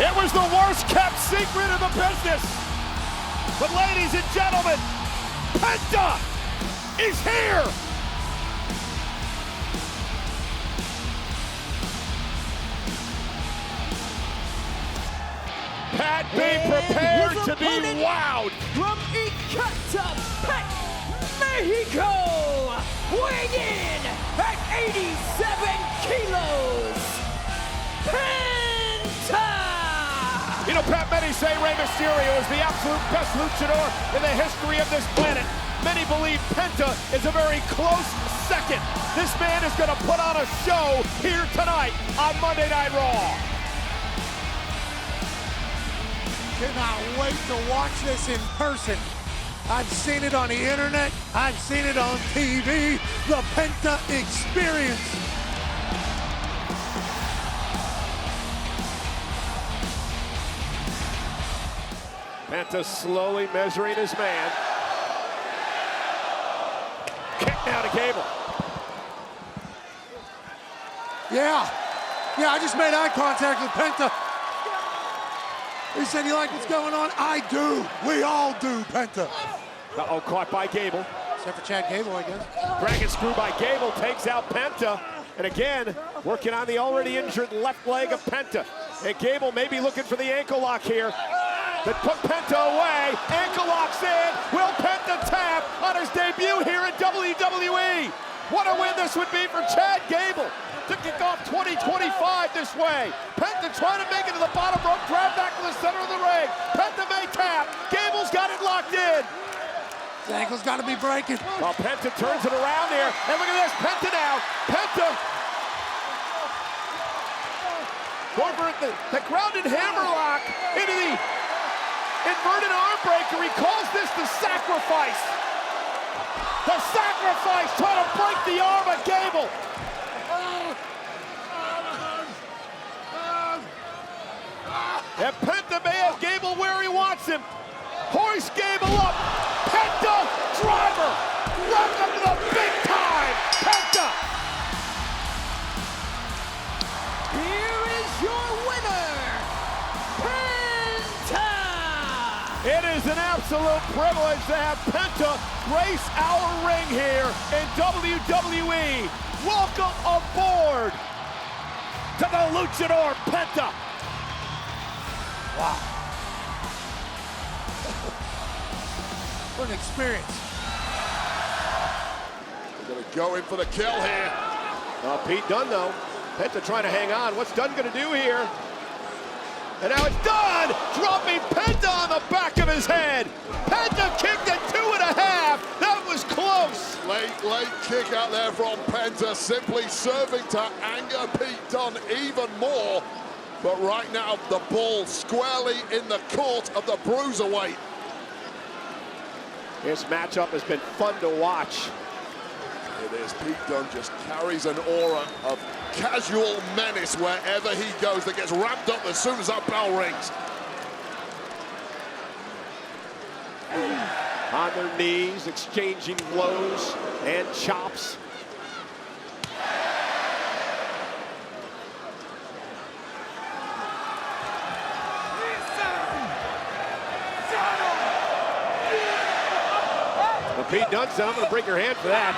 It was the worst kept secret in the business. But ladies and gentlemen, Penta is here. Pat, be prepared to be wowed. From Ecatepec, Mexico, weighing in at 87 kilos, Penta! You know, Pat, many say Rey Mysterio is the absolute best luchador in the history of this planet. Many believe Penta is a very close second. This man is going to put on a show here tonight on Monday Night Raw. Cannot wait to watch this in person. I've seen it on the internet. I've seen it on TV. The Penta experience. Penta slowly measuring his man. Kick now to Gable. Yeah, I just made eye contact with Penta. He said, "You like what's going on?" I do. We all do, Penta. Uh-oh, caught by Gable. Except for Chad Gable, I guess. Dragon screw by Gable takes out Penta. And again, working on the already injured left leg of Penta. And Gable may be looking for the ankle lock here. That put Penta away. Ankle locks in. Will Penta tap on his debut here in WWE? What a win this would be for Chad Gable to kick off 2025 this way. Penta trying to make it to the bottom rope, grab back to the center of the ring. Penta may tap. Gable's got it locked in. His ankle's got to be breaking. Well, Penta turns it around here. And look at this, Penta now. Penta going for the grounded hammerlock into the inverted arm breaker. He calls this the sacrifice. The sacrifice trying to break the arm of Gable. And Penta may have Gable where he wants him. Hoist Gable up. Penta driver. Welcome to the big time. Penta. Here is your winner, Penta! It is an absolute privilege to have Penta grace our ring here in WWE. Welcome aboard to the luchador Penta. Wow. What an experience. They're going to go in for the kill here. Pete Dunne, though. Penta trying to hang on. What's Dunne going to do here? And now it's Dunne dropping Penta on the back of his head. Penta kicked at 2.5. That was close. Late kick out there from Penta, simply serving to anger Pete Dunne even more. But right now, the ball squarely in the court of the bruiserweight. This matchup has been fun to watch. It is. Pete Dunne just carries an aura of casual menace wherever he goes that gets ramped up as soon as that bell rings. On their knees, exchanging blows and chops. Pete Dunne said, "I'm going to break your hand for that."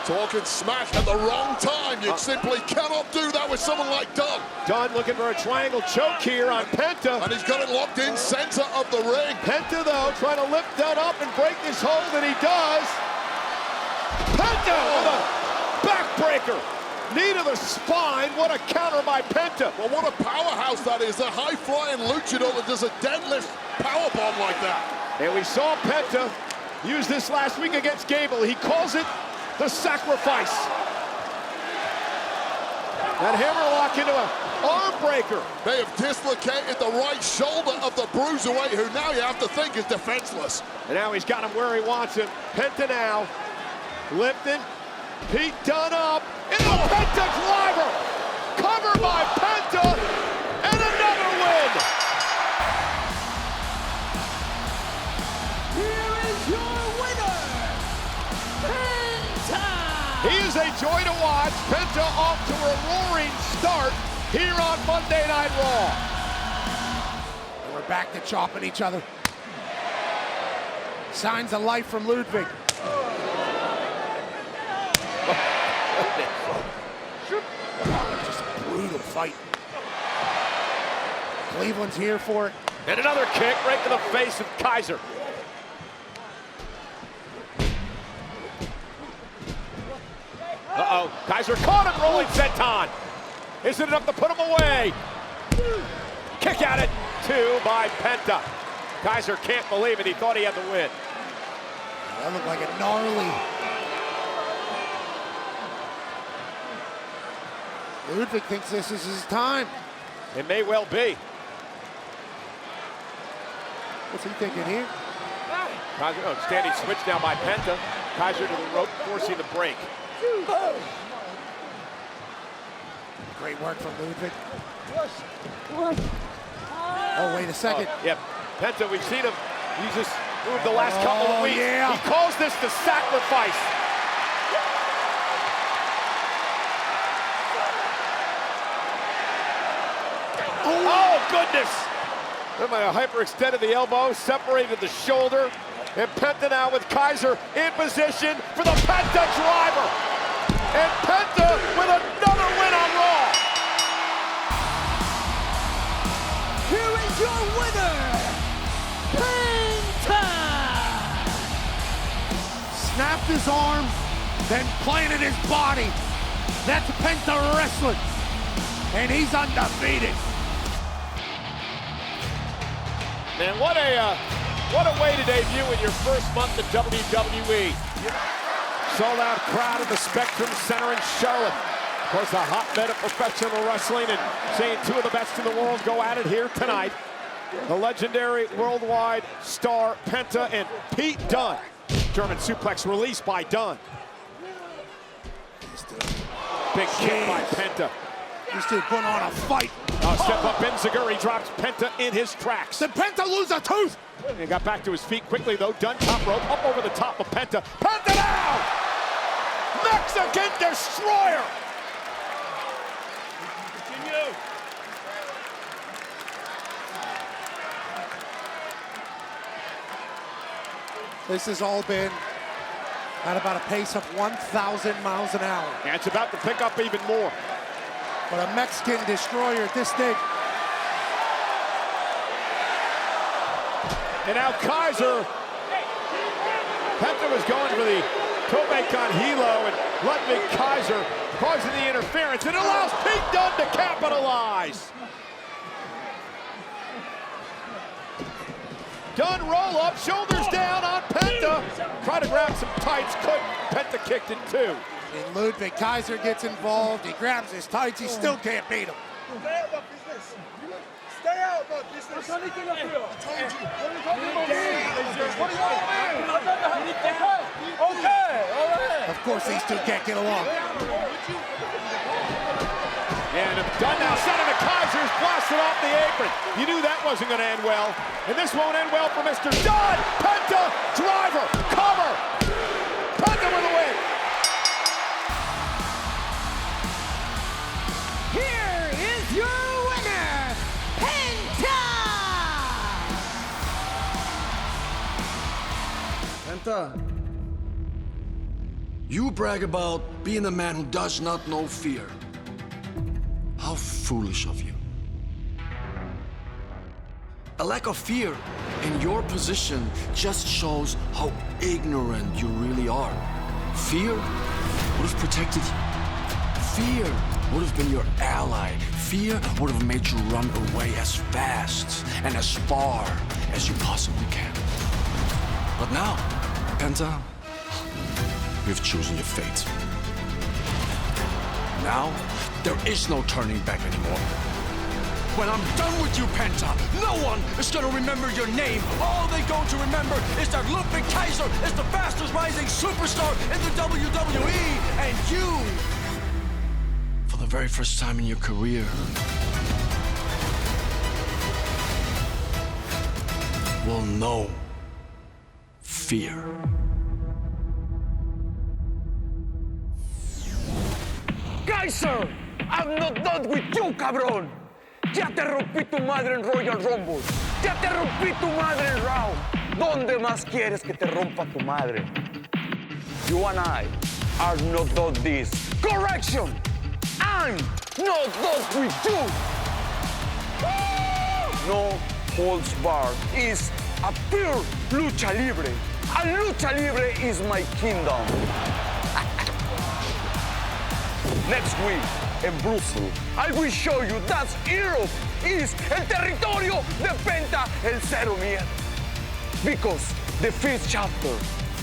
Talking smack at the wrong time. You simply cannot do that with someone like Dunne. Dunne looking for a triangle choke here on Penta. And he's got it locked in center of the ring. Penta, though, trying to lift that up and break this hold, and he does. Penta with a backbreaker. Knee to the spine. What a counter by Penta. Well, what a powerhouse that is. A high-flying luchador that does a deadlift powerbomb like that. And we saw Penta use this last week against Gable. He calls it the sacrifice. That hammerlock into an arm breaker. They have dislocated the right shoulder of the bruiserweight, who now you have to think is defenseless. And now he's got him where he wants him. Penta now lifting. Pete Dunne up. Into the Penta driver. Covered by Penta. And another win. Here is your winner, Penta! He is a joy to watch. Penta off to a roaring start here on Monday Night Raw. back to chopping each other. Signs of life from Ludwig. Just a brutal fight. Cleveland's here for it. And another kick right to the face of Kaiser. Uh-oh, Kaiser caught him rolling senton. Is it enough to put him away? Kick at it, 2 by Penta. Kaiser can't believe it, he thought he had the win. That looked like a gnarly. Ludwig thinks this is his time. It may well be. What's he thinking here? Kaiser, standing switch now by Penta. Kaiser to the rope, forcing the break. Great work from Ludwig. Oh, wait a second. Yep, Penta, we've seen him use this move the last couple of weeks. Yeah. He calls this the sacrifice. Oh, goodness! Hyperextended the elbow, separated the shoulder, and Penta now with Kaiser in position for the Penta driver. And Penta with another win on Raw. Here is your winner, Penta! Snapped his arm, then planted his body. That's Penta wrestling. And he's undefeated. Man, what a way to debut in your first month at WWE. Sold out crowd at the Spectrum Center in Charlotte. Of course, a hotbed of professional wrestling, and seeing 2 of the best in the world go at it here tonight. The legendary worldwide star Penta and Pete Dunne. German suplex released by Dunne. Big kick by Penta. These two put on a fight. Step up Benziger, he drops Penta in his tracks. Did Penta lose a tooth? He got back to his feet quickly though. Dunne top rope, up over the top of Penta. Penta down! Mexican Destroyer! Continue. This has all been at about a pace of 1,000 miles an hour. And it's about to pick up even more. But a Mexican Destroyer at this stage. And now Kaiser. Penta was going for the Tope con Hilo, and Ludwig Kaiser causing the interference. It allows Pete Dunne to capitalize. Dunne roll up, shoulders down on Penta. Try to grab some tights, couldn't. Penta kicked it too. And Ludwig Kaiser gets involved. He grabs his tights. He still can't beat him. Stay out of business. Stay out of business. I told you. What are you talking about? What are you talking about? Okay, all right. Of course, these two can't get along. And Dunne now sending the Kaiser's blasted off the apron. You knew that wasn't going to end well. And this won't end well for Mr. Dunne. Penta, driver, cover. Penta with the win. Here is your winner, Penta! Penta, you brag about being a man who does not know fear. How foolish of you. A lack of fear in your position just shows how ignorant you really are. Fear would have protected you. Fear would have been your ally. Fear would have made you run away as fast and as far as you possibly can. But now, Penta, you've chosen your fate. Now, there is no turning back anymore. When I'm done with you, Penta, no one is gonna remember your name. All they're going to remember is that Ludwig Kaiser is the fastest rising superstar in the WWE, and you, for the very first time in your career, will know fear. Kaiser, I'm not done with you, cabrón. Ya te rompí tu madre en Royal Rumble. Ya te rompí tu madre el round. ¿Dónde más quieres que te rompa tu madre? You and I are not done this. Correction! I'm not done with you. No holds barred is a pure lucha libre. And lucha libre is my kingdom. Next week in Brussels, I will show you that Europe is el territorio de Penta el Cero Miedo. Because the fifth chapter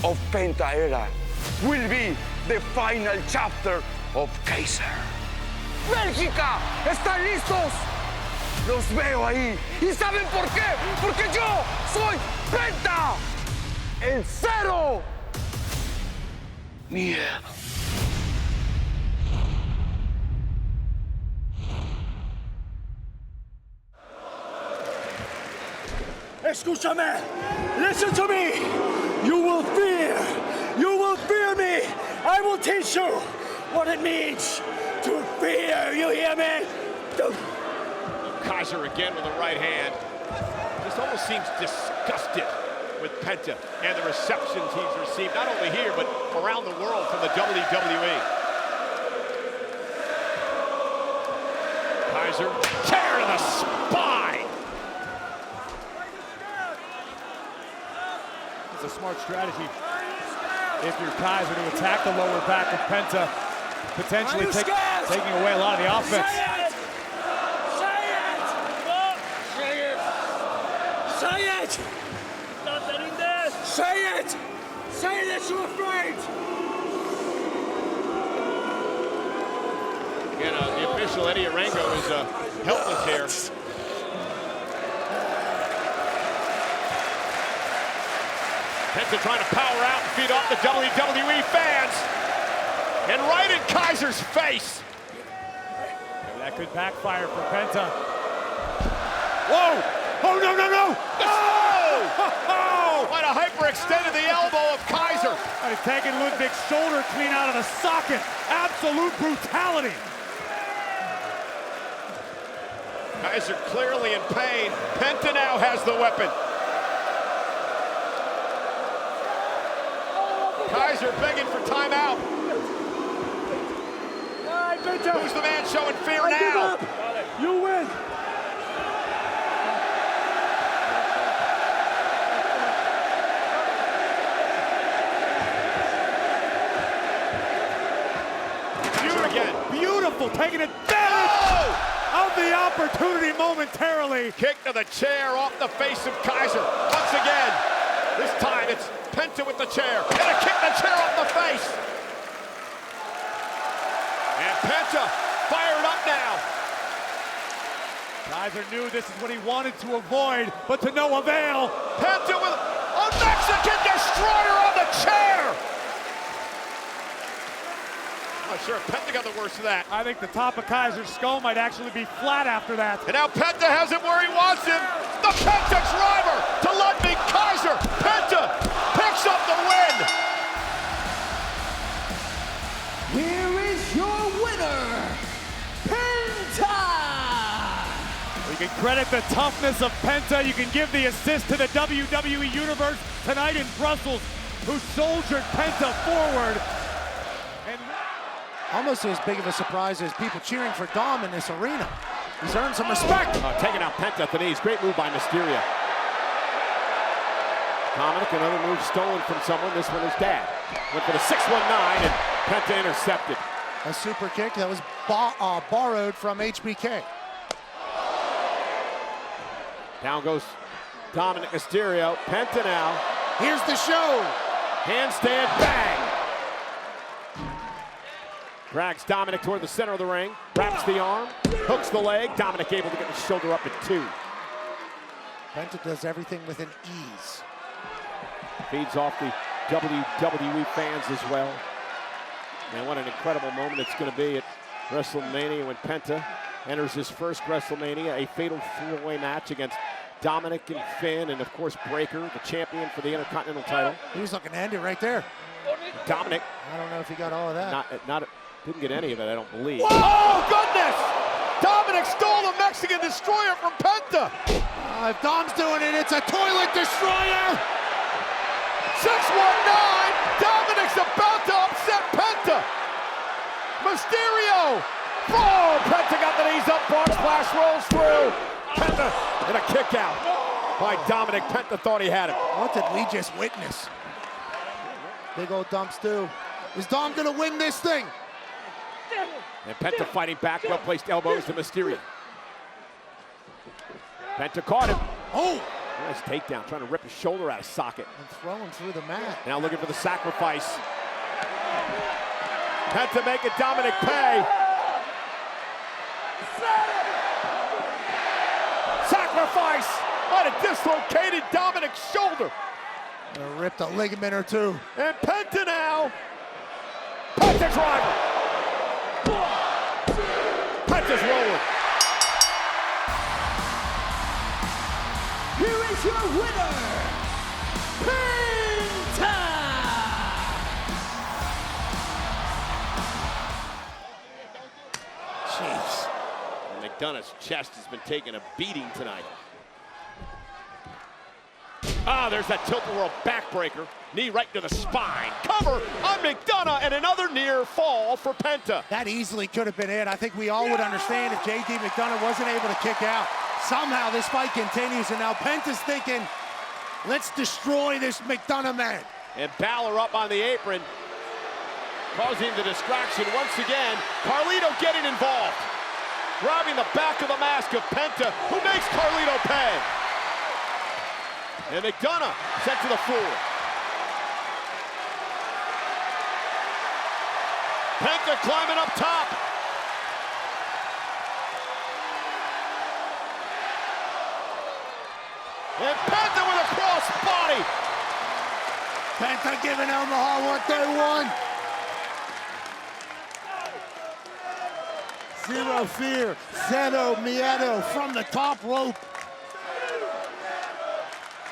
of Penta Era will be the final chapter of Kaiser. ¡Bélgica! ¿Están listos? Los veo ahí. ¿Y saben por qué? Porque yo soy Penta, el Cero Miedo. Escúchame. Listen to me. You will fear. You will fear me. I will teach you what it means to fear. You hear me? Kaiser again with the right hand. Just almost seems disgusted with Penta and the receptions he's received, not only here, but around the world from the WWE. Kaiser, chair to the spine. It's a smart strategy if you're Kaiser to attack the lower back of Penta, potentially taking away a lot of the offense. Say it! Say it! Say that you're afraid! Again, the official, Eddie Arango, is helpless here. Penta trying to power out and feed off the WWE fans. And right in Kaiser's face. That could backfire for Penta. Whoa! Oh, no, no, no! Oh! What a hyperextended the elbow of Kaiser. And he's taking Ludwig's shoulder clean out of the socket. Absolute brutality. Kaiser clearly in pain. Penta now has the weapon. Kaiser begging for timeout. Who's the man showing fear now? You win. Beautiful, taking advantage of the opportunity momentarily. Kick to the chair off the face of Kaiser. Once again, this time it's Penta with the chair. And a kick the chair off the face. And Penta fired up now. Kaiser knew this is what he wanted to avoid, but to no avail. Penta with a Mexican destroyer on the chair. I'm not sure if Penta got the worst of that. I think the top of Kaiser's skull might actually be flat after that. And now Penta has him where he wants him. The Penta driver to Ludwig. Kaiser. Penta picks up the win. Here is your winner, Penta! You can credit the toughness of Penta. You can give the assist to the WWE Universe tonight in Brussels, who soldiered Penta forward. And almost as big of a surprise as people cheering for Dom in this arena. He's earned some respect. Taking out Penta at the knees. Great move by Mysterio. Dominik, another move stolen from someone. This one is Dad. Went for the 619 and Penta intercepted. A super kick that was borrowed from HBK. Down goes Dominik Mysterio. Penta now. Here's the show. Handstand bang. Drags Dominik toward the center of the ring. Wraps the arm. Hooks the leg. Dominik able to get the shoulder up at 2. Penta does everything with an ease. Feeds off the WWE fans as well. And what an incredible moment it's going to be at WrestleMania when Penta enters his first WrestleMania, a fatal 4-way match against Dominik and Finn, and of course Breaker, the champion for the Intercontinental title. He was looking to end it right there. Dominik. I don't know if he got all of that. Didn't get any of it, I don't believe. Oh, goodness! Dominik stole the Mexican destroyer from Penta. If Dom's doing it, it's a toilet destroyer. 619. Dominik's about to upset Penta. Mysterio. Oh, Penta got the knees up. Frog splash rolls through. Penta and a kick out by Dominik. Penta thought he had it. What did we just witness? Big old Dom Stew. Is Dom gonna win this thing? And Penta fighting back, well-placed elbows to Mysterio. Penta caught him. Oh! Nice takedown, trying to rip his shoulder out of socket. And throw him through the mat. Now looking for the sacrifice. Penta making Dominik pay. Sacrifice! Might have dislocated Dominik's shoulder. Ripped a ligament or two. And Penta now. Penta driver. Penta's rolling. Here is your winner, Penta! Jeez. And McDonagh's chest has been taking a beating tonight. Ah, there's that tilt-a-whirl backbreaker. Knee right to the spine. Cover on McDonagh and another near fall for Penta. That easily could have been it. I think we all would understand if J.D. McDonagh wasn't able to kick out. Somehow this fight continues, and now Penta's thinking, let's destroy this McDonagh man. And Balor up on the apron, causing the distraction once again. Carlito getting involved. Grabbing the back of the mask of Penta, who makes Carlito pay. And McDonagh sent to the floor. Penta climbing up top. And Penta with a cross body. Penta giving Omaha what they want. Zero fear, zero miedo from the top rope.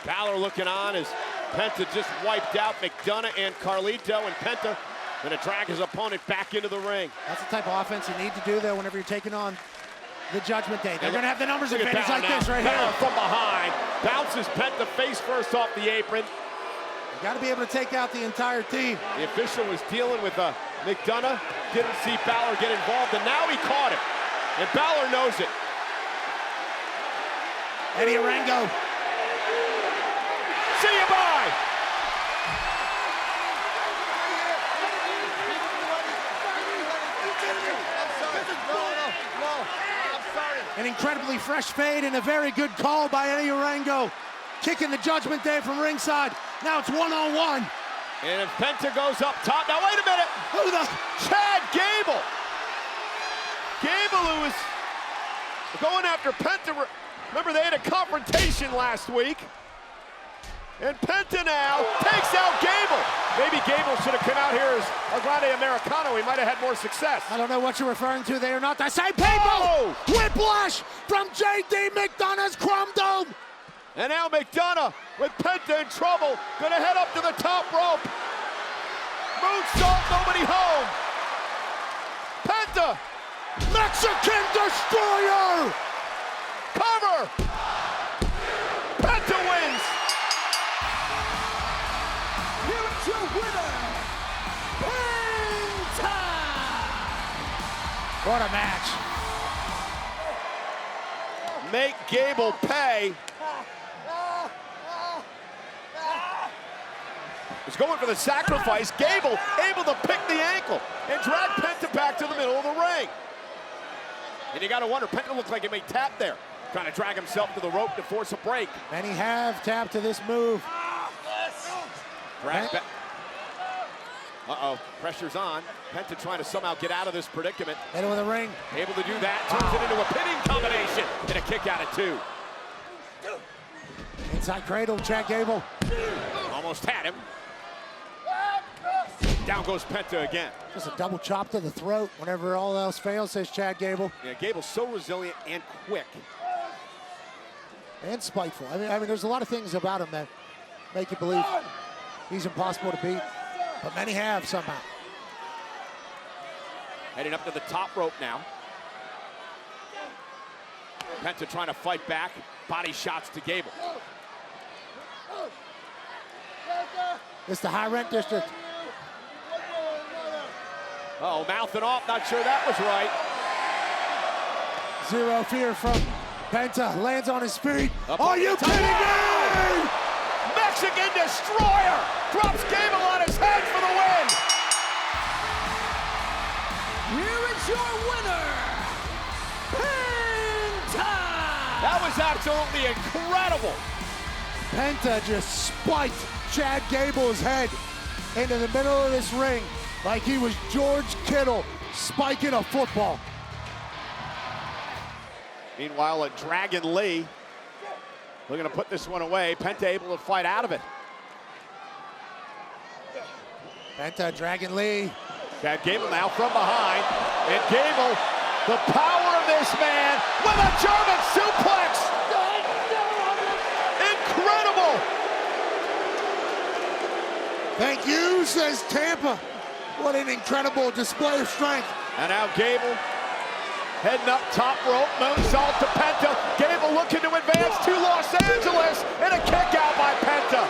Balor looking on as Penta just wiped out McDonagh and Carlito, and Penta gonna drag his opponent back into the ring. That's the type of offense you need to do there whenever you're taking on the Judgment Day. They're gonna have the numbers advantage like this right Balor here. from behind, bounces Penta face first off the apron. You gotta be able to take out the entire team. The official was dealing with McDonagh, didn't see Balor get involved, and now he caught him. And Balor knows it. Eddie Arango. See you, bye! An incredibly fresh fade and a very good call by Eddie Arango. Kicking the Judgment Day from ringside. Now it's one-on-one. And if Penta goes up top, now wait a minute! Who the? Chad Gable! Gable, who was going after Penta. Remember, they had a confrontation last week. And Penta now takes out Gable. Maybe Gable should have come out here as a grande Americano. He might have had more success. I don't know what you're referring to. They are not the same people. Oh! Whiplash from J.D. McDonagh's Chrome Dome. And now McDonagh with Penta in trouble. Gonna head up to the top rope. Moonsault, nobody home. Penta. Mexican Destroyer. Cover. Penta wins. Here is your winner, Penta! What a match. Make Gable pay. He's going for the sacrifice. Gable able to pick the ankle and drag Penta back to the middle of the ring. And you got to wonder, Penta looked like he may tap there, trying to drag himself to the rope to force a break. Many have tapped to this move. Drag back. Uh-oh, pressure's on. Penta trying to somehow get out of this predicament. Middle of the ring. Able to do that, turns it into a pinning combination and a kick out at 2. Inside cradle, Chad Gable. Almost had him. Down goes Penta again. Just a double chop to the throat whenever all else fails, says Chad Gable. Yeah, Gable's so resilient and quick. And spiteful. I mean, there's a lot of things about him that make you believe he's impossible to beat. But many have somehow. Heading up to the top rope now. Penta trying to fight back. Body shots to Gable. It's the high rent district. Oh, mouthing off. Not sure that was right. Zero fear from Penta. Lands on his feet. Are you kidding me? Mexican Destroyer drops Gable on his head for the win. Here is your winner, Penta! That was absolutely incredible. Penta just spiked Chad Gable's head into the middle of this ring like he was George Kittle spiking a football. Meanwhile, Dragon Lee looking to put this one away. Penta able to fight out of it. Penta, Dragon Lee. Chad Gable now from behind. And Gable, the power of this man with a German suplex. Incredible. Thank you, says Tampa. What an incredible display of strength. And now Gable heading up top rope, moonsault to Penta. Gable looking to advance to Los Angeles, and a kick out by Penta.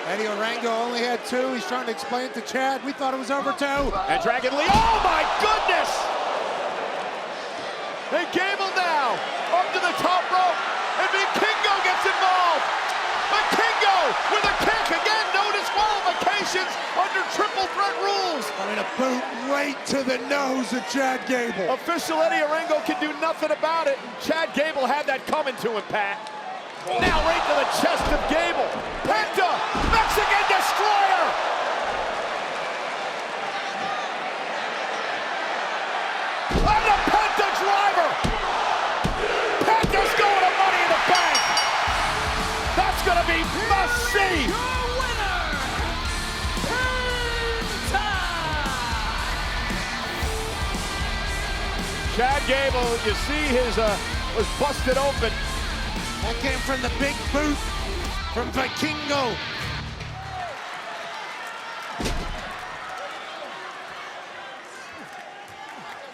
Eddie Orango only had two. He's trying to explain it to Chad. We thought it was over two. And Dragon Lee, oh my goodness! And Gable now up to the top rope, and Vikingo gets involved. Vikingo with a kick, again, no disqualifications under triple threat rules. I mean, a boot right to the nose of Chad Gable. Official Eddie Orango can do nothing about it. Chad Gable had that coming to him, Pat. Now right to the chest of Gable. Penta, Mexican Destroyer. And the Penta driver. Penta's going to Money in the Bank. That's going to be must-see. Your winner, Penta! Chad Gable, you see his was busted open. That came from the big boot from Vikingo.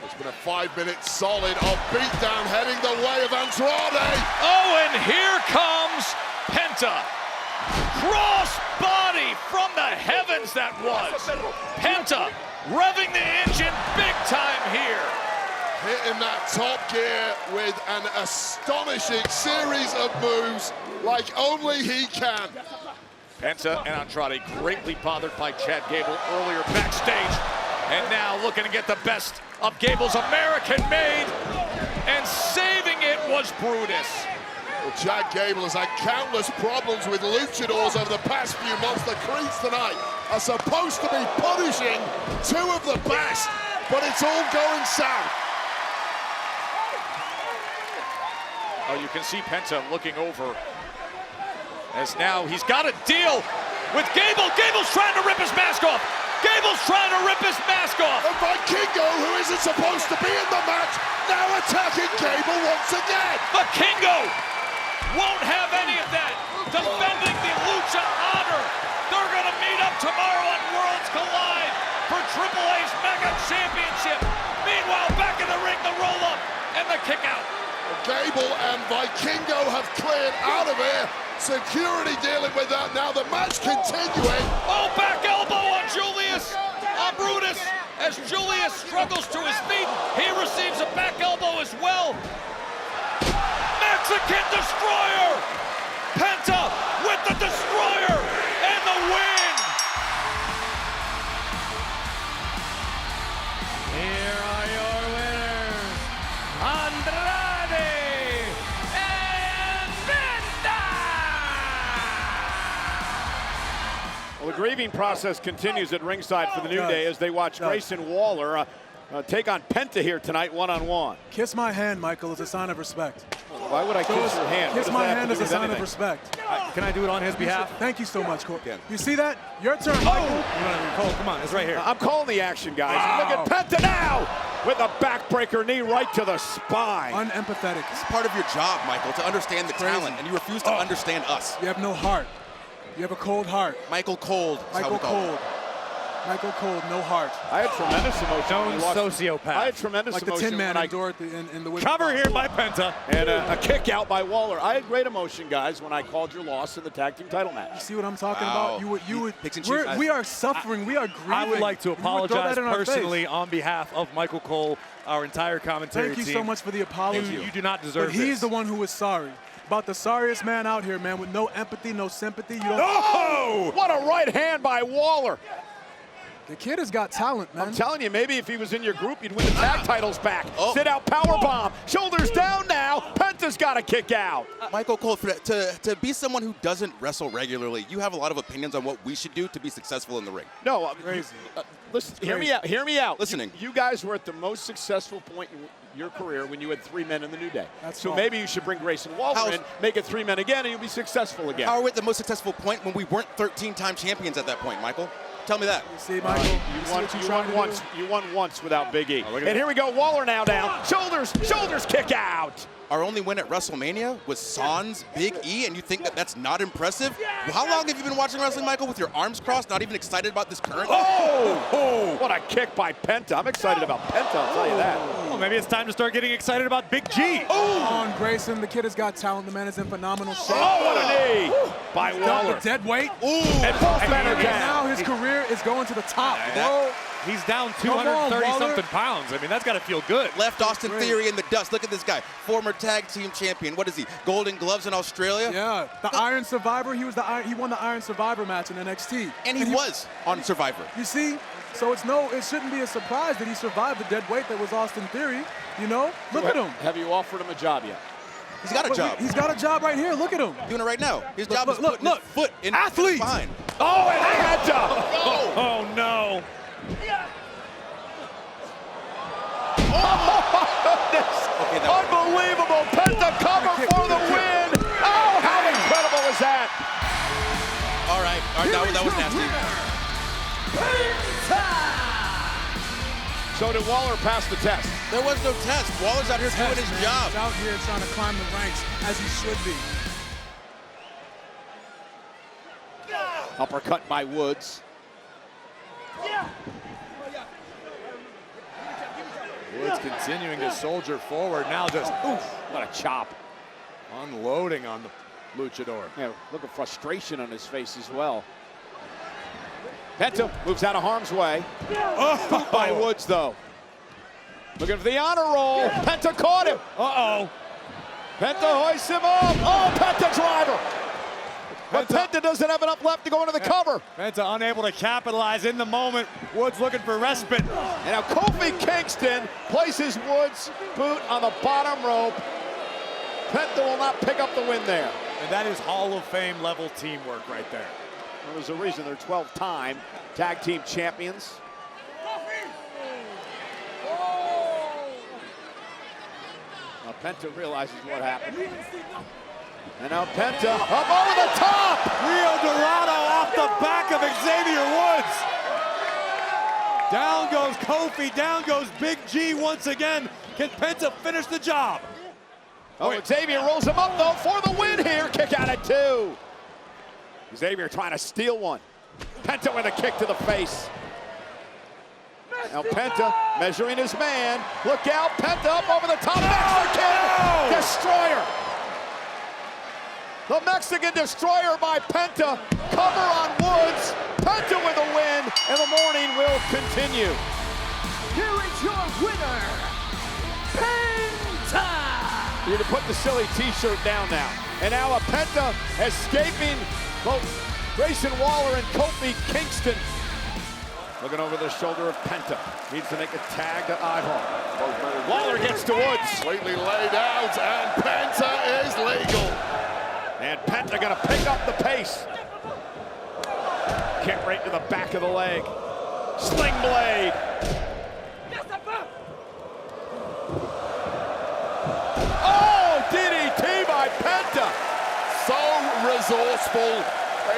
It's been a 5-minute solid of beatdown heading the way of Andrade. Oh, and here comes Penta. Cross body from the heavens that was. Penta revving the engine big time here. Hitting that top gear with an astonishing series of moves like only he can. Penta and Andrade greatly bothered by Chad Gable earlier backstage. And now looking to get the best of Gable's American made. And saving it was Brutus. Well, Chad Gable has had countless problems with luchadors over the past few months. The Creeds tonight are supposed to be punishing two of the best, but it's all going south. Oh, you can see Penta looking over as now he's got a deal with Gable. Gable's trying to rip his mask off. Gable's trying to rip his mask off. And Vikingo, who isn't supposed to be in the match, now attacking Gable once again. Vikingo won't have any of that. Defending the Lucha honor. They're going to meet up tomorrow on Worlds Collide for Triple A's Mega Championship. Meanwhile, back in the ring, the roll-up and the kick-out. Gable and Vikingo have cleared out of here. Security dealing with that now. The match continuing. Oh, back elbow on Julius, on Brutus. As Julius struggles to his feet, he receives a back elbow as well. Mexican Destroyer. Penta with the Destroyer and the win. Here are your winners, Andrade and Penta. Well, the grieving process continues at ringside for the New Day as they watch Grayson Waller take on Penta here tonight, one-on-one. Kiss my hand, Michael, as a sign of respect. Why would I kiss your hand? Kiss my hand as a sign of respect. Can I do it on his behalf? Thank you so much, Cole. You see that? Your turn, Michael. Cole, come on, it's right here. I'm calling the action, guys. Look at Penta now with a backbreaker knee right to the spine. Unempathetic. It's part of your job, Michael, to understand the talent, and you refuse to understand us. You have no heart. You have a cold heart. Michael Cold. Is Michael how we call Cold. him. Michael Cole, no heart. I had tremendous emotion. Known sociopath. I had tremendous Like the emotion Tin Man when I endured in the Cover here by Penta. and a kick out by Waller. I had great emotion, guys, when I called your loss in the tag team title match. See what I'm talking about? You would. Picks and choose. We are suffering. We are grieving. I would like to You would throw apologize that in our personally face. on behalf of Michael Cole, our entire commentary Thank you team. so much for the apology. You do not deserve But this. he's the one who was sorry. About the sorriest man out here, man, with no empathy, no sympathy. You don't. Oh! What a right hand by Waller. The kid has got talent, man. I'm telling you, maybe if he was in your group, you'd win the tag titles back. Oh. Sit out power bomb. Shoulders down now. Penta's got to kick out. Michael Cole, to be someone who doesn't wrestle regularly, you have a lot of opinions on what we should do to be successful in the ring. No, Crazy. listen, hear me out. Hear me out. Listening. You guys were at the most successful point in your career when you had 3 men in the New Day. That's so wrong. maybe you should bring Grayson Waller in, make it 3 men again, and you'll be successful again. How are we at the most successful point when we weren't 13-time champions at that point, Michael? Tell me that. You see, Michael? You won once without Big E. Oh, And here we go, Waller now down. Shoulders kick out. Our only win at WrestleMania was Sans Big E, and you think that that's not impressive? How long have you been watching wrestling, Michael, with your arms crossed, not even excited about this current? Oh! What a kick by Penta. I'm excited about Penta, I'll tell you that. Well, maybe it's time to start getting excited about Big G. On Grayson, the kid has got talent. The man is in phenomenal shape. Oh, what a knee by Got Waller. the dead weight. And both men are And now down. his career is going to the top, bro. He's down Come on, 230-something pounds. I mean, that's got to feel good. Left Austin Theory in the dust. Look at this guy, former tag team champion. What is he? Golden Gloves in Australia. Yeah, the Iron Survivor. He won the Iron Survivor match in NXT. And he was on Survivor. You see, so it shouldn't be a surprise that he survived the dead weight that was Austin Theory. You know, look at him. Have you offered him a job yet? He's got a job. He's got a job right here. Look at him. Doing it right now. His job look, is look, putting his foot in Athlete. behind. Oh, and Penta. Oh, no. Okay, that Unbelievable. Penta cover for the win. Oh, how incredible is that? All right, that was nasty. So did Waller pass the test? There was no test. Waller's out here doing his job. He's out here trying to climb the ranks as he should be. Uppercut by Woods. Woods continuing to soldier forward. Now just, oof, What a chop. unloading on the luchador. Yeah, look at frustration on his face as well. Penta moves out of harm's way. Oh, by Woods, though. Looking for the honor roll. Penta caught him. Uh-oh. Penta hoists him up. Oh, Penta driver. But Penta doesn't have enough left to go into the cover. Penta unable to capitalize in the moment. Woods looking for respite. And now Kofi Kingston places Woods' boot on the bottom rope. Penta will not pick up the win there. And that is Hall of Fame level teamwork right there. Well, there's a reason they're 12-time tag team champions. Now Penta realizes what happened. And now Penta up over the top! Rio Dorado off the back of Xavier Woods. Down goes Kofi, down goes Big G once again. Can Penta finish the job? Oh, Xavier rolls him up though for the win here. Kick out at 2. Xavier trying to steal one. Penta with a kick to the face. Now Penta measuring his man. Look out, Penta up over the top. Mexican Destroyer. The Mexican Destroyer by Penta. Cover on Woods. Penta with a win, and the morning will continue. Here is your winner, Penta! You need to put the silly t-shirt down now. And now a Penta escaping both Grayson Waller and Kofi Kingston. Looking over the shoulder of Penta. Needs to make a tag to Ivar. Waller gets to Woods. Completely laid out, and Penta is legal. And Penta gonna pick up the pace. Kick right to the back of the leg. Sling blade. Oh, DDT by Penta. So resourceful,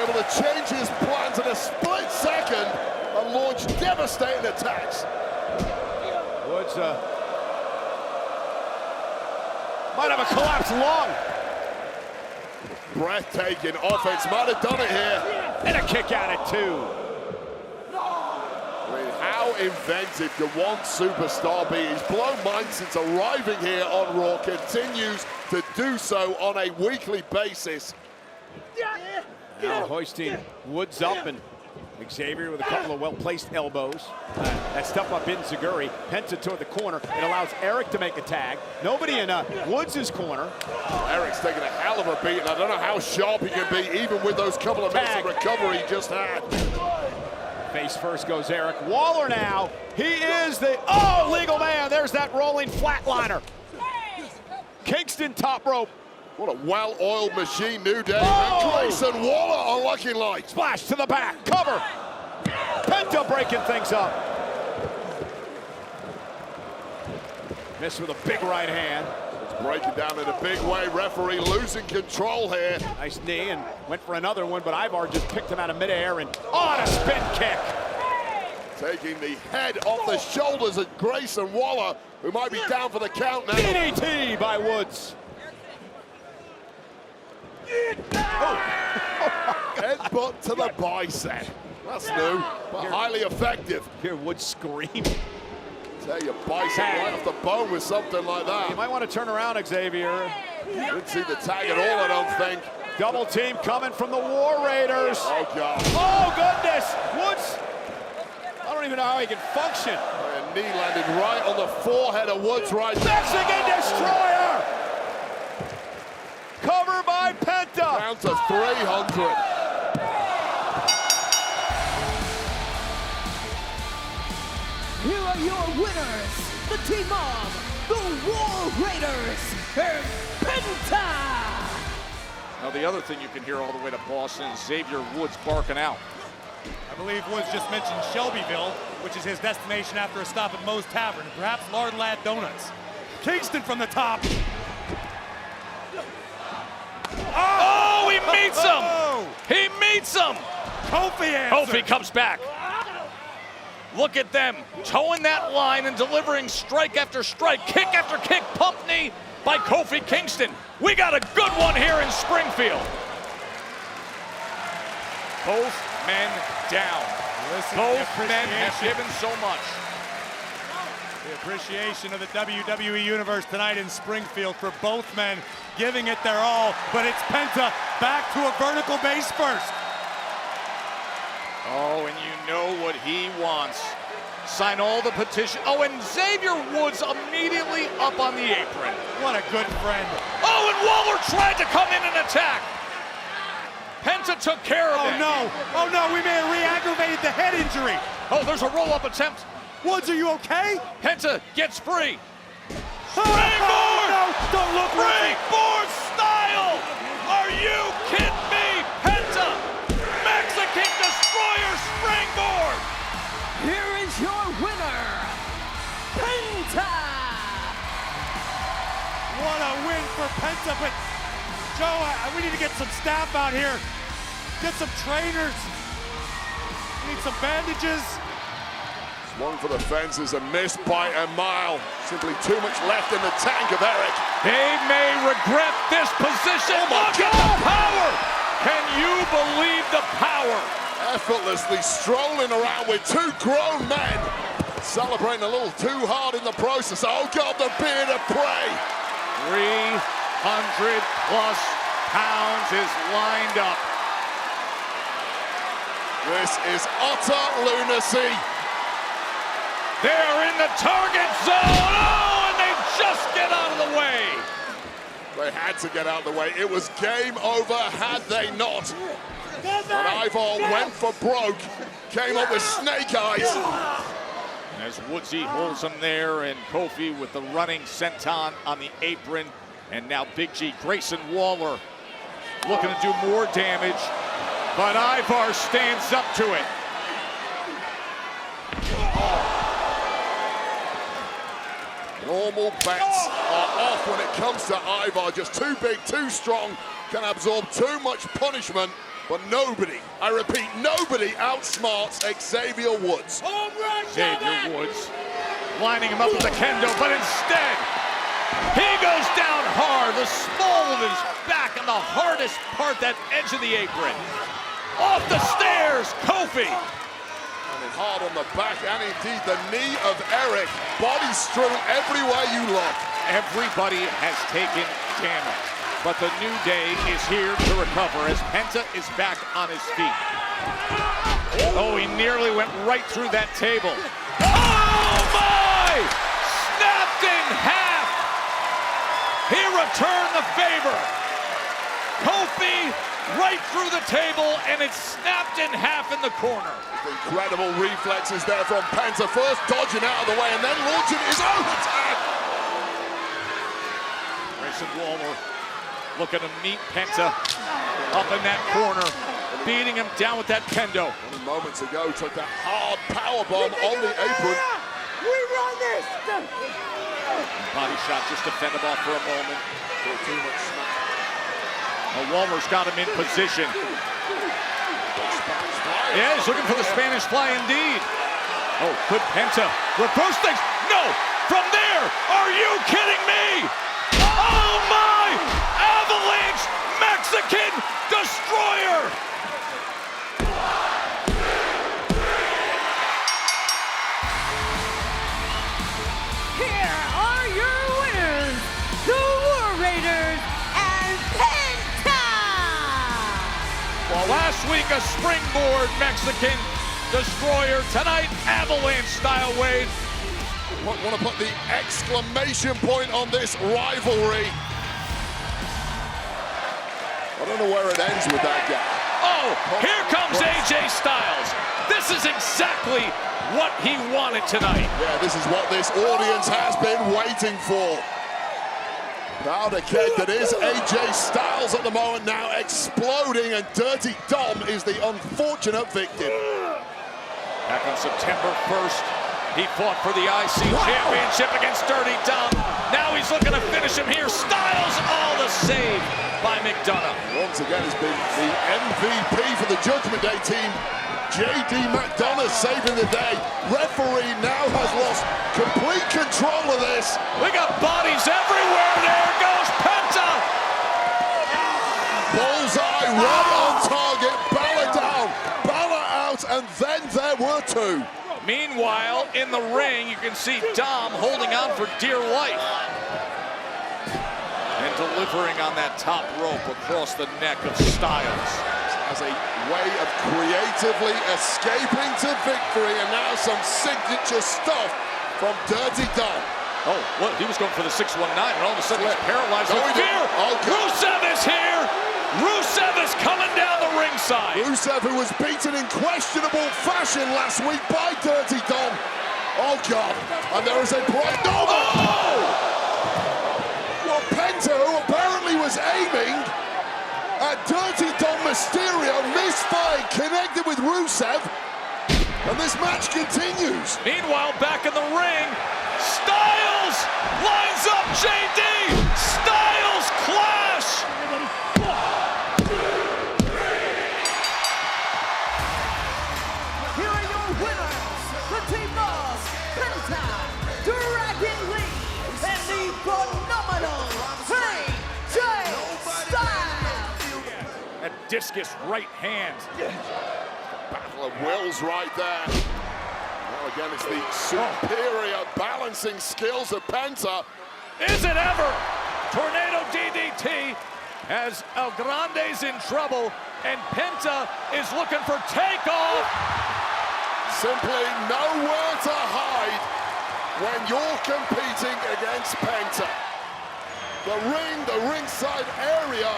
able to change his plans in a split second and launch devastating attacks. Woods might have a collapsed lung. Breathtaking offense, might have done it here. And a kick out at 2. How inventive can one superstar be? He's blown minds since arriving here on Raw, continues to do so on a weekly basis. Now hoisting Woods up, and Xavier with a couple of well-placed elbows. That stuff up in Zaguri. Penta toward the corner. It allows Eric to make a tag. Nobody in Woods' corner. Eric's taking a hell of a beat, and I don't know how sharp he can be, even with those couple of minutes of recovery he just had. Face first goes Eric. Waller now. He is the, legal man. There's that rolling flatliner. Kingston top rope. What a well-oiled machine New Day. And Grayson Waller are looking like. Splash to the back. Cover. Penta breaking things up. Missed with a big right hand. It's breaking down in a big way. Referee losing control here. Nice knee, and went for another one, but Ivar just picked him out of midair and on a spin kick. Taking the head off the shoulders of Grayson Waller, who might be down for the count now. DDT by Woods. Headbutt to the bicep. That's new, but highly effective. Hear Woods scream. Tear your bicep right off the bone with something like that. You might want to turn around, Xavier. Didn't see the tag at all, I don't think. Double team coming from the War Raiders. Oh, God. Oh, goodness. Woods. I don't even know how he can function. A knee landed right on the forehead of Woods right there. Mexican Destroyer. Cover by Penta. Down to 300. Here are your winners, the team of the War Raiders and Penta. Now the other thing you can hear all the way to Boston is Xavier Woods barking out. I believe Woods just mentioned Shelbyville, which is his destination after a stop at Moe's Tavern, perhaps Lard Lad Donuts. Kingston from the top. Oh, he meets him! He meets him! Kofi answers. Kofi comes back. Look at them, towing that line and delivering strike after strike, kick after kick, pump knee by Kofi Kingston. We got a good one here in Springfield. Both men down. Both men have given so much. The appreciation of the WWE Universe tonight in Springfield for both men giving it their all, but it's Penta back to a vertical base first. Oh, and you know what he wants. Sign all the petition. Oh, and Xavier Woods immediately up on the apron. What a good friend. Oh, and Waller tried to come in and attack. Penta took care of it. Oh no, we may have re-aggravated the head injury. Oh, there's a roll-up attempt. Woods, are you okay? Penta gets free. Springboard! No, don't look. Springboard style! Are you kidding me? Penta! Mexican Destroyer springboard! Here is your winner, Penta! What a win for Penta, but Joe, we need to get some staff out here. Get some trainers. We need some bandages. Swung for the fences and missed by a mile. Simply too much left in the tank of Eric. They may regret this position. Oh my Look God. at the power! Can you believe the power? Effortlessly strolling around with two grown men. Celebrating a little too hard in the process. Oh God, the beard of prey. 300 plus pounds is lined up. This is utter lunacy. They're in the target zone. Oh, and they just get out of the way. They had to get out of the way. It was game over had they not. And Ivar went for broke. Came up with snake eyes. As Woodsy holds him there, and Kofi with the running senton on the apron. And now Big G, Grayson Waller, looking to do more damage. But Ivar stands up to it. Normal bets are off when it comes to Ivar. Just too big, too strong, can absorb too much punishment. But nobody, I repeat, nobody outsmarts Xavier Woods. Xavier Woods lining him up with the kendo, but instead, he goes down hard. The small of his back and the hardest part, that edge of the apron. Off the stairs, Kofi. Landing hard on the back, and indeed the knee of Eric. Body strewn everywhere you look. Everybody has taken damage, but the New Day is here to recover as Penta is back on his feet. Oh, he nearly went right through that table. Oh my! Snapped in half! He returned the favor. Kofi right through the table, and it's snapped in half in the corner. Incredible reflexes there from Penta. First dodging out of the way and then launching his own attack. Grayson looking to meet Penta up in that corner, beating him down with that kendo. Only moments ago took that hard power bomb on the apron. We run this! Body shot just to fend him off for a moment. Too much smack. Walmer's got him in position. Yeah, he's looking for the Spanish fly indeed. Oh, good Penta. Reverse things. No! From there! Are you kidding me? Oh my! Avalanche Mexican Destroyer! Here are your winners, the War Raiders and Penta! Well, last week a springboard Mexican Destroyer. Tonight, Avalanche-style wave. Want to put the exclamation point on this rivalry. I don't know where it ends with that guy. Oh, here comes AJ Styles. This is exactly what he wanted tonight. Yeah, this is what this audience has been waiting for. Powder keg that is AJ Styles at the moment, now exploding, and Dirty Dom is the unfortunate victim. Back on September 1st, he fought for the IC Championship against Dirty Dom. Now he's looking to finish him here. Styles all the save by McDonagh. Once again, it's been the MVP for the Judgment Day team. JD McDonagh saving the day. Referee now has lost complete control of this. We got bodies everywhere. There goes Penta. Bullseye right on target. Balor down, Balor out, and then there were two. Meanwhile, in the ring, you can see Dom holding on for dear life. And delivering on that top rope across the neck of Styles. As a way of creatively escaping to victory, and now some signature stuff from Dirty Dom. Oh, what? He was going for the 619, and all of a sudden he's paralyzed with fear. Rusev is here. Rusev is coming down the ringside. Rusev, who was beaten in questionable fashion last week by Dirty Dom. Oh, God. And there is a bright... No! Oh! Well, Penta, who apparently was aiming at Dirty Dom Mysterio, misfired, connected with Rusev, and this match continues. Meanwhile, back in the ring, Styles lines up JD. Styles clash. Here are your winners, the team of Penta, Dragon Lee, and the phenomenal AJ Styles. A discus right hand. Battle of wills right there. Well, again, it's the superior balancing skills of Penta. Is it ever? Tornado DDT has El Grande's in trouble, and Penta is looking for takeoff. Simply nowhere to hide when you're competing against Penta. The ring, the ringside area,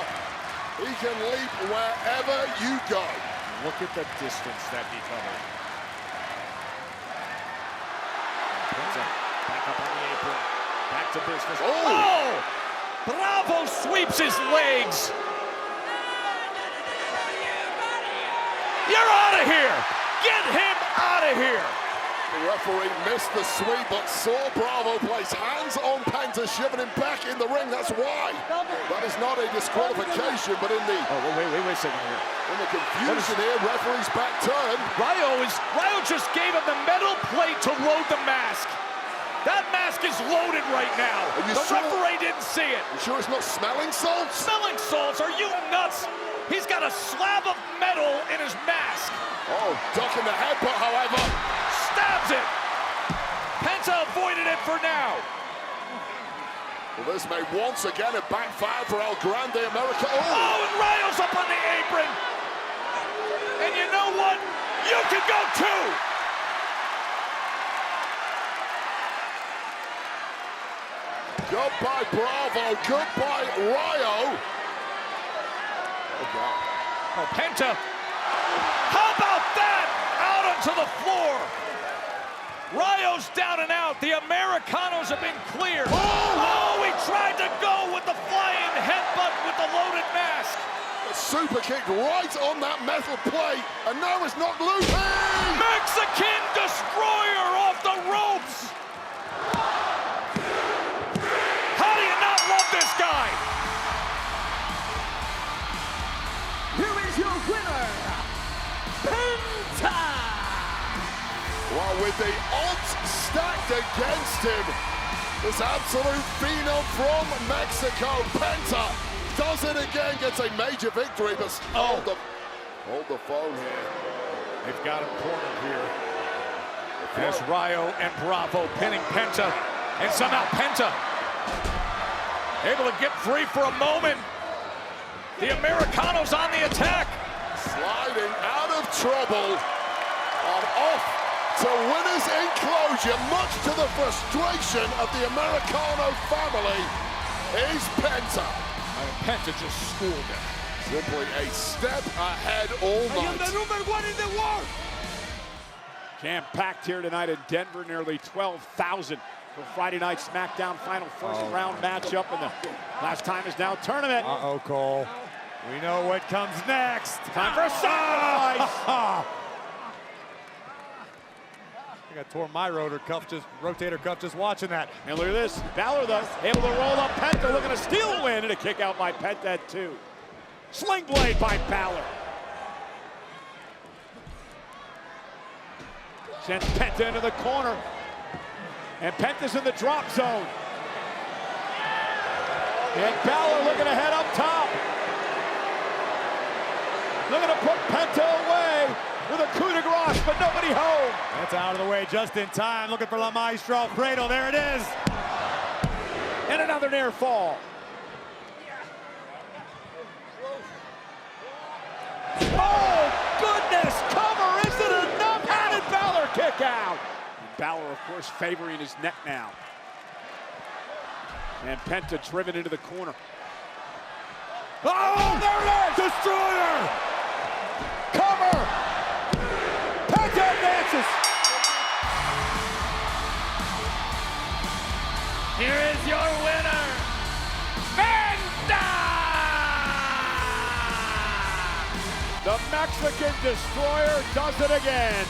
he can leap wherever you go. Look at the distance that he covered. Penta back up on the apron, back to business. Oh! Bravo sweeps his legs. You're out of here! Get him out of here! The referee missed the sweep, but saw Bravo place hands on Penta, shoving him back in the ring. That's why. That is not a disqualification, but in the... Oh, wait a second here. In the confusion here, referee's back turn. Ryo just gave him the metal plate to load the mask. That mask is loaded right now. The referee didn't see it. You sure it's not smelling salts? Smelling salts? Are you nuts? He's got a slab of metal in his mask. Oh, ducking the headbutt, however. Stabs it. Penta avoided it for now. Well, this may once again have backfired for El Grande America. Oh, and Rayo's up on the apron. And you know what? You can go too. Goodbye, Bravo. Goodbye, Rayo. Oh, God. Oh, Penta. How about that? Out onto the floor. Rayo's down and out. The Americanos have been cleared. Oh, he tried to go with the flying headbutt with the loaded mask. A super kick right on that metal plate, and now it's knocked loose. Hey! Mexican destroyer off the ropes. How do you not love this guy? Here is your winner, Penta! Well, with the odds stacked against him, this absolute phenom from Mexico, Penta, does it again, gets a major victory, but hold the phone here. They've got him cornered here. As Rayo and Bravo pinning Penta, and somehow Penta able to get free for a moment. The Americanos on the attack. Sliding out of trouble and off to winner's enclosure, much to the frustration of the Americano family, is Penta. Penta just schooled him. Simply a step ahead all night. I am the number one in the world. Jam-packed here tonight in Denver, nearly 12,000 for Friday night SmackDown final first round matchup, and the last time is now tournament. Uh-oh, Cole. We know what comes next. Time for a sacrifice. I think I tore my rotator cuff just watching that. And look at this. Balor, though, able to roll up Penta, looking to steal a win, and a kick out by Penta at 2. Sling blade by Balor. Sends Penta into the corner. And Penta's in the drop zone. And Balor looking to head up top. Looking to put Penta away with a coup de grace, but nobody home. That's out of the way just in time. Looking for La Maestro Cradle. There it is. And another near fall. Oh, goodness! Cover! Is it enough? How did Balor kick out? And Balor, of course, favoring his neck now. And Penta driven into the corner. Oh, there it is! Destroyer! Cover! Penta advances! Here is your winner, Penta! The Mexican Destroyer does it again.